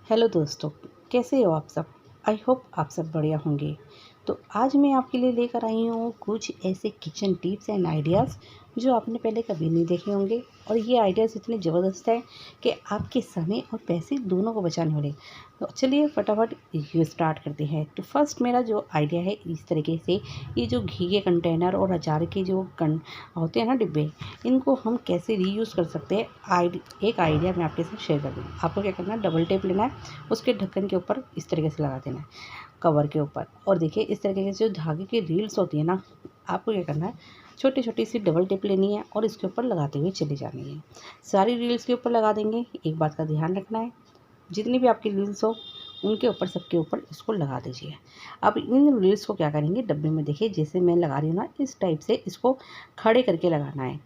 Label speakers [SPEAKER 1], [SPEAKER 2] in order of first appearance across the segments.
[SPEAKER 1] Hello दोस्तों, कैसे हो आप सब। आई होप आप सब बढ़िया होंगे। तो आज मैं आपके लिए लेकर आई हूँ कुछ ऐसे किचन टिप्स एंड आइडियाज़ जो आपने पहले कभी नहीं देखे होंगे। और ये आइडियाज़ इतने ज़बरदस्त है कि आपके समय और पैसे दोनों को बचाने वाले। तो चलिए फटाफट ये स्टार्ट करते हैं। तो फर्स्ट मेरा जो आइडिया है, इस तरीके से ये जो घी के कंटेनर और अचार के जो होते हैं ना डिब्बे, इनको हम कैसे रीयूज़ कर सकते हैं। एक आइडिया मैं आपके साथ शेयर कर दूँ। आपको क्या करना है, डबल टेप लेना है, उसके ढक्कन के ऊपर इस तरीके से लगा देना है, कवर के ऊपर। और देखिए इस तरीके से जो धागे की रील्स होती है ना, आपको क्या करना है, छोटी छोटी सी डबल टिप लेनी है और इसके ऊपर लगाते हुए चली जानी है। सारी रील्स के ऊपर लगा देंगे। एक बात का ध्यान रखना है, जितनी भी आपकी रील्स हो उनके ऊपर, सबके ऊपर इसको लगा दीजिए। अब इन रील्स को क्या करेंगे, डब्बे में देखिए जैसे मैं लगा रही हूँ ना, इस टाइप से इसको खड़े करके लगाना है।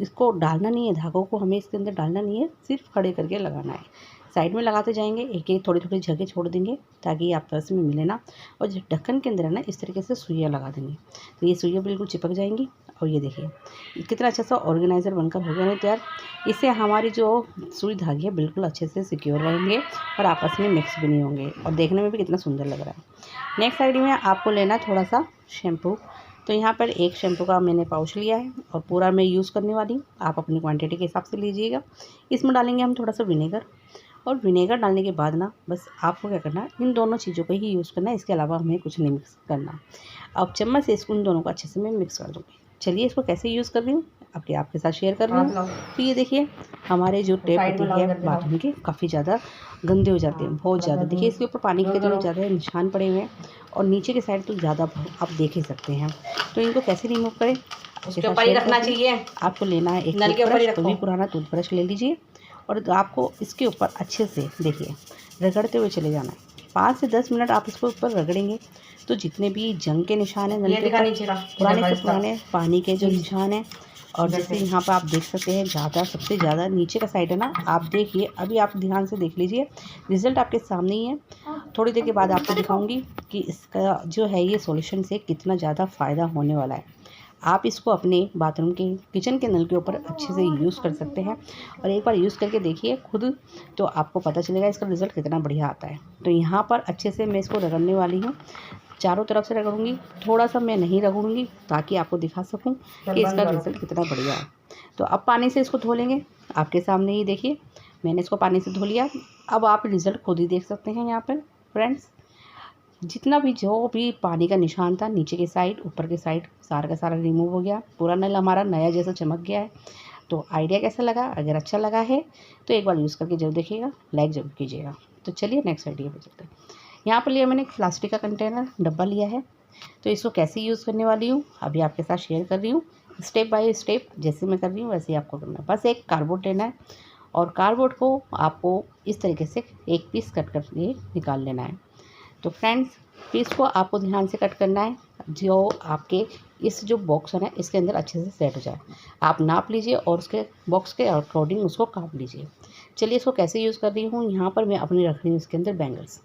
[SPEAKER 1] इसको डालना नहीं है, धागों को हमें इसके अंदर डालना नहीं है, सिर्फ खड़े करके लगाना है। साइड में लगाते जाएंगे, एक एक थोड़ी थोड़ी जगह छोड़ देंगे ताकि आपस में मिले ना। और जो ढक्कन के अंदर है ना, इस तरीके से सुइयाँ लगा देंगे, तो ये सुइयाँ बिल्कुल चिपक जाएंगी। और ये देखिए कितना अच्छा सा ऑर्गेनाइज़र बनकर हो गया ना तैयार। इससे हमारी जो सुई धागे है बिल्कुल अच्छे से सिक्योर रहेंगे और आपस में मिक्स भी नहीं होंगे, और देखने में भी कितना सुंदर लग रहा है। नेक्स्ट साइड में आपको लेना है थोड़ा सा शैम्पू। तो यहाँ पर एक शैम्पू का मैंने पाउच लिया है और पूरा मैं यूज़ करने वाली हूँ। आप अपनी क्वांटिटी के हिसाब से लीजिएगा। इसमें डालेंगे हम थोड़ा सा विनेगर, और विनेगर डालने के बाद ना बस आपको क्या करना है, इन दोनों चीज़ों को ही यूज़ करना है, इसके अलावा हमें कुछ नहीं मिक्स करना। अब चम्मच से इसको इन दोनों को अच्छे से मैं मिक्स कर दूँगी। चलिए इसको कैसे यूज़ कर रही हूँ आपके साथ शेयर कर रही हूँ। तो ये देखिए हमारे जो टेप होती है बाथरूम के, काफ़ी ज़्यादा गंदे हो जाते हैं, बहुत ज़्यादा। देखिए इसके ऊपर पानी के कितने ज़्यादा निशान पड़े हुए हैं, और नीचे के साइड तो ज़्यादा आप देख ही सकते हैं। तो इनको कैसे रिमूव करें, उसके ऊपर ही रखना चाहिए। आपको लेना है एक टूथब्रश, कोई भी पुराना टूथब्रश ले लीजिए, और आपको इसके ऊपर अच्छे से देखिए रगड़ते हुए चले जाना है। 5 से 10 मिनट आप इसको ऊपर रगड़ेंगे तो जितने भी जंग के निशान हैं, पुराने से पुराने पानी के जो निशान हैं, और जैसे यहाँ पर आप देख सकते हैं ज़्यादा, सबसे ज़्यादा नीचे का साइड है ना, आप देखिए अभी आप ध्यान से देख लीजिए, रिज़ल्ट आपके सामने ही है। थोड़ी देर के बाद आपको दिखाऊंगी कि इसका जो है ये सॉल्यूशन से कितना ज़्यादा फ़ायदा होने वाला है। आप इसको अपने बाथरूम के, किचन के नल के ऊपर अच्छे से यूज़ कर सकते हैं, और एक बार यूज़ करके देखिए खुद, तो आपको पता चलेगा इसका रिज़ल्ट कितना बढ़िया आता है। तो यहाँ पर अच्छे से मैं इसको रगड़ने वाली हूँ, चारों तरफ से रगड़ूंगी, थोड़ा सा मैं नहीं रगड़ूंगी ताकि आपको दिखा सकूं कि इसका रिज़ल्ट कितना बढ़िया है। तो अब पानी से इसको धो लेंगे। आपके सामने ही देखिए मैंने इसको पानी से धो लिया। अब आप रिज़ल्ट खुद ही देख सकते हैं। यहाँ पर फ्रेंड्स, जितना भी जो भी पानी का निशान था नीचे के साइड, ऊपर के साइड, सारा का सारा रिमूव हो गया। पूरा नल हमारा नया जैसा चमक गया है। तो आइडिया कैसा लगा? अगर अच्छा लगा है तो एक बार यूज़ करके जरूर देखिएगा, लाइक ज़रूर कीजिएगा। तो चलिए नेक्स्ट आइडिया पे चलते हैं। यहाँ पर लिया मैंने एक प्लास्टिक का कंटेनर डब्बा लिया है। तो इसको कैसे यूज़ करने वाली हूँ अभी आपके साथ शेयर कर रही हूँ, स्टेप बाय स्टेप। जैसे मैं कर रही हूँ वैसे ही आपको करना है। बस एक कार्डबोर्ड लेना है, और कार्डबोर्ड को आपको इस तरीके से एक पीस कट करके निकाल लेना है। तो फ्रेंड्स, पीस को आपको ध्यान से कट करना है, जो आपके इस जो बॉक्स है ना इसके अंदर अच्छे से सेट हो जाए। आप नाप लीजिए और उसके बॉक्स के अकॉर्डिंग उसको काट लीजिए। चलिए इसको कैसे यूज़ कर रही हूँ। यहाँ पर मैं अपनी रख रही हूँ इसके अंदर बैंगल्स।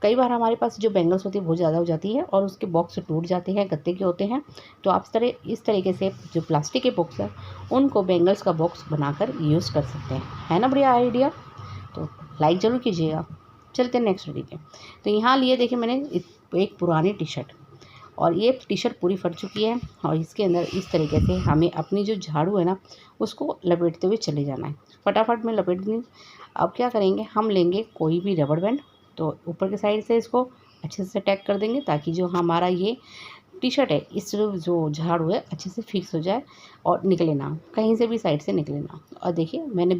[SPEAKER 1] कई बार हमारे पास जो बैंगल्स होती है बहुत ज़्यादा हो जाती है और उसके बॉक्स टूट जाते हैं, गत्ते के होते हैं। तो आप इस तरीके से जो प्लास्टिक के बॉक्स है उनको बैंगल्स का बॉक्स बनाकर यूज़ कर सकते हैं। है ना बढ़िया आइडिया? तो लाइक ज़रूर कीजिएगा। चलते हैं नेक्स्ट वीडियो पे। तो यहाँ लिए देखिए मैंने एक पुरानी टी शर्ट, और ये टी शर्ट पूरी फट चुकी है, और इसके अंदर इस तरीके से हमें अपनी जो झाड़ू है ना उसको लपेटते हुए चले जाना है। फटाफट में लपेट दी। अब क्या करेंगे, हम लेंगे कोई भी रबड़ बैंड, तो ऊपर के साइड से इसको अच्छे से टैग कर देंगे ताकि जो हमारा ये टी शर्ट है, इस जो झाड़ू है अच्छे से फिक्स हो जाए और निकले ना, कहीं से भी साइड से निकले ना। और देखिए मैंने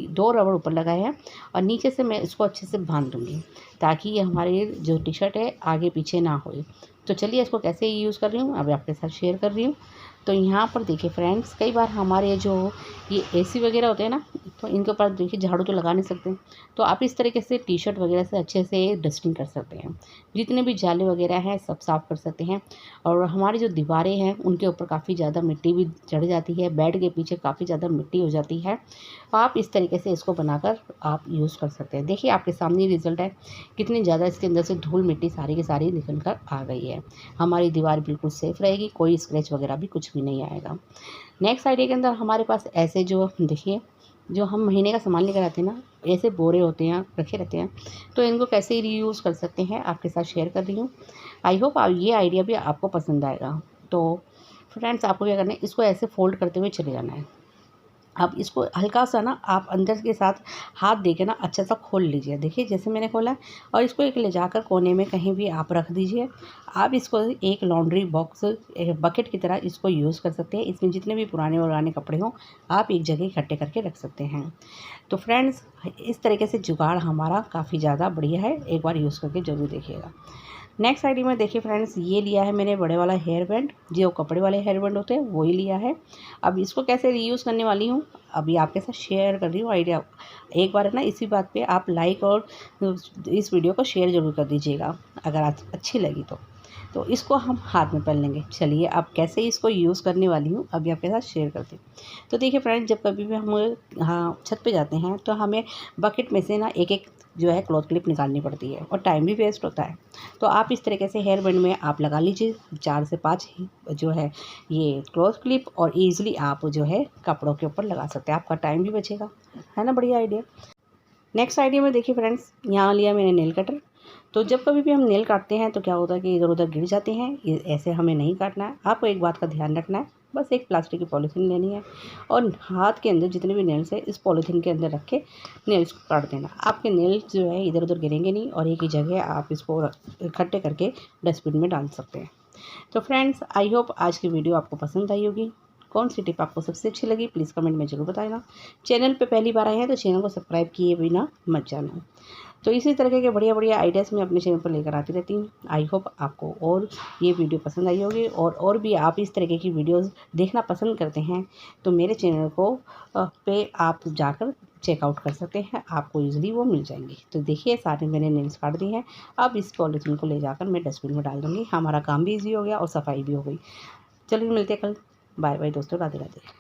[SPEAKER 1] 2 रबड़ ऊपर लगाए हैं, और नीचे से मैं इसको अच्छे से बांध दूँगी ताकि ये हमारी जो टी शर्ट है आगे पीछे ना होए। तो चलिए इसको कैसे यूज़ कर रही हूँ अभी आपके साथ शेयर कर रही हूँ। तो यहाँ पर देखिए फ्रेंड्स, कई बार हमारे जो ये एसी वगैरह होते हैं ना, तो इनके ऊपर देखिए झाड़ू तो लगा नहीं सकते, तो आप इस तरीके से टी शर्ट वगैरह से अच्छे से डस्टिंग कर सकते हैं। जितने भी जाले वगैरह हैं सब साफ़ कर सकते हैं। और हमारी जो दीवारें हैं उनके ऊपर काफ़ी ज़्यादा मिट्टी भी चढ़ जाती है, बेड के पीछे काफ़ी ज़्यादा मिट्टी हो जाती है। आप इस तरीके से इसको बनाकर आप यूज़ कर सकते हैं। देखिए आपके सामने रिज़ल्ट है, कितनी ज़्यादा इसके अंदर से धूल मिट्टी सारी की सारी निकल कर आ गई है। हमारी दीवार बिल्कुल सेफ़ रहेगी, कोई स्क्रैच वगैरह भी कुछ भी नहीं आएगा। नेक्स्ट आइडिया के अंदर हमारे पास ऐसे जो देखिए जो हम महीने का सामान लेकर आते हैं ना, ऐसे बोरे होते हैं रखे रहते हैं, तो इनको कैसे रीयूज़ कर सकते हैं आपके साथ शेयर कर रही हूँ। आई होप ये आइडिया भी आपको पसंद आएगा। तो फ्रेंड्स, आपको क्या करना है, इसको ऐसे फ़ोल्ड करते हुए चले जाना है। अब इसको हल्का सा ना आप अंदर के साथ हाथ दे के ना अच्छा सा खोल लीजिए। देखिए जैसे मैंने खोला है, और इसको एक ले जाकर कोने में कहीं भी आप रख दीजिए। आप इसको एक लॉन्ड्री बॉक्स बकेट की तरह इसको यूज़ कर सकते हैं। इसमें जितने भी पुराने कपड़े हों आप एक जगह इकट्ठे करके रख सकते हैं। तो फ्रेंड्स, इस तरीके से जुगाड़ हमारा काफ़ी ज़्यादा बढ़िया है, एक बार यूज़ करके ज़रूर देखिएगा। नेक्स्ट आइडिया में देखिए फ्रेंड्स, ये लिया है मैंने बड़े वाला हेयर बैंड, जो कपड़े वाले हेयर बैंड होते हैं वही लिया है। अब इसको कैसे रीयूज़ करने वाली हूँ, अभी आपके साथ शेयर कर रही हूँ आइडिया। एक बार ना इसी बात पे आप लाइक और इस वीडियो को शेयर ज़रूर कर दीजिएगा अगर आज अच्छी लगी तो इसको हम हाथ में पहन लेंगे। चलिए अब कैसे इसको यूज़ करने वाली हूँ अभी आपके साथ शेयर करती हूँ। तो देखिए फ्रेंड्स, जब कभी भी हम छत पे जाते हैं तो हमें बकेट में से ना एक एक जो है क्लॉथ क्लिप निकालनी पड़ती है और टाइम भी वेस्ट होता है। तो आप इस तरीके से हेयर बैंड में आप लगा लीजिए 4 से 5 जो है ये क्लॉथ क्लिप, और ईज़िली आप जो है कपड़ों के ऊपर लगा सकते हैं। आपका टाइम भी बचेगा, है ना, बढ़िया आइडिया। नेक्स्ट आइडिया में देखिए फ्रेंड्स, यहाँ लिया मैंने नेल कटर। तो जब कभी भी हम नेल काटते हैं तो क्या होता है कि इधर उधर गिर जाते हैं। ये ऐसे हमें नहीं काटना है। आपको एक बात का ध्यान रखना है, बस एक प्लास्टिक की पॉलीथीन लेनी है और हाथ के अंदर जितने भी नेल्स है इस पॉलीथीन के अंदर रख के नेल्स को काट देना। आपके नेल्स जो है इधर उधर गिरेंगे नहीं और एक ही जगह आप इसको इकट्ठे करके डस्टबिन में डाल सकते हैं। तो फ्रेंड्स, आई होप आज की वीडियो आपको पसंद आई होगी। कौन सी टिप आपको सबसे अच्छी लगी प्लीज़ कमेंट में ज़रूर बताना। चैनल पे पहली बार आए हैं तो चैनल को सब्सक्राइब किए बिना मत जाना। तो इसी तरीके के बढ़िया बढ़िया आइडियाज़ मैं अपने चैनल पर लेकर आती रहती हूँ। आई होप आपको और ये वीडियो पसंद आई होगी, और भी आप इस तरीके की वीडियोज़ देखना पसंद करते हैं तो मेरे चैनल को पे आप जाकर चेकआउट कर सकते हैं। आपको ईज़िली वो मिल जाएंगी। तो देखिए सारे मैंने नेल्स काट दी हैं। अब इस पॉलीथीन को ले जाकर मैं डस्टबिन में डाल दूँगी। हमारा काम भी ईज़ी हो गया और सफाई भी हो गई। चलिए मिलते हैं कल। बाय बाय दोस्तों, राधे राधे।